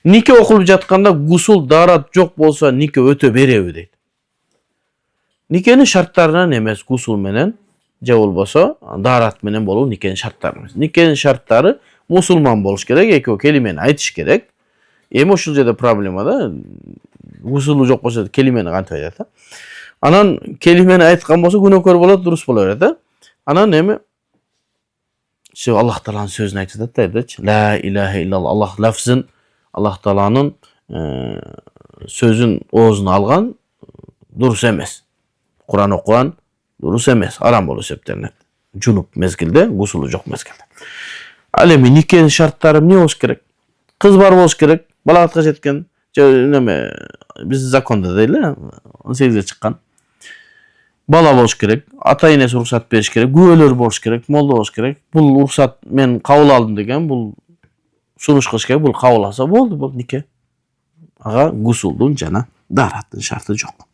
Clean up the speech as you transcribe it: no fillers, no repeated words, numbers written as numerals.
Nike okulup jatkanda gusul daarat жок bolsa nike ötө bereби дейт. Никенин шарттарынан эмес гусул менен же болбосо daarat менен болуу никенин шарттары эмес. Никенин шарттары мусулман болуш керек, экөө келимени айтыш керек. Эми ушул жерде проблема да. Гусулу жок болсо келимени кантип айтат да? Анан келимени айткан болсо күнөөкөр болот, дурус боло берет да. Анан эми Аллах Тааланын сөзүн айтып атат да, айтачы. Ла илаха иллаллах. Аллах лафзын, Аллах Тааланын сөзүн оозуна алган дурус эмес. Куран окуган дурус эмес, арам болуп эсептелинет. Жунуп мезгилде, гусулу жок мезгилде. Ал эми никенин шарттары эмне болуш керек? Кыз бар болуш керек, балагатка жеткен, же неме биздин закондо дейли, 18-ге чыккан. Бала болуш керек, ата-энеси уруксат бериш керек, күбөлөр болуш керек, молдо болуш керек. Бул уруксат мен кабыл алдым деген, бул сунуш кылыш керек, бул кабыл алса болду, бул нике. Ага гусулдун жана daarаттын шарты жок.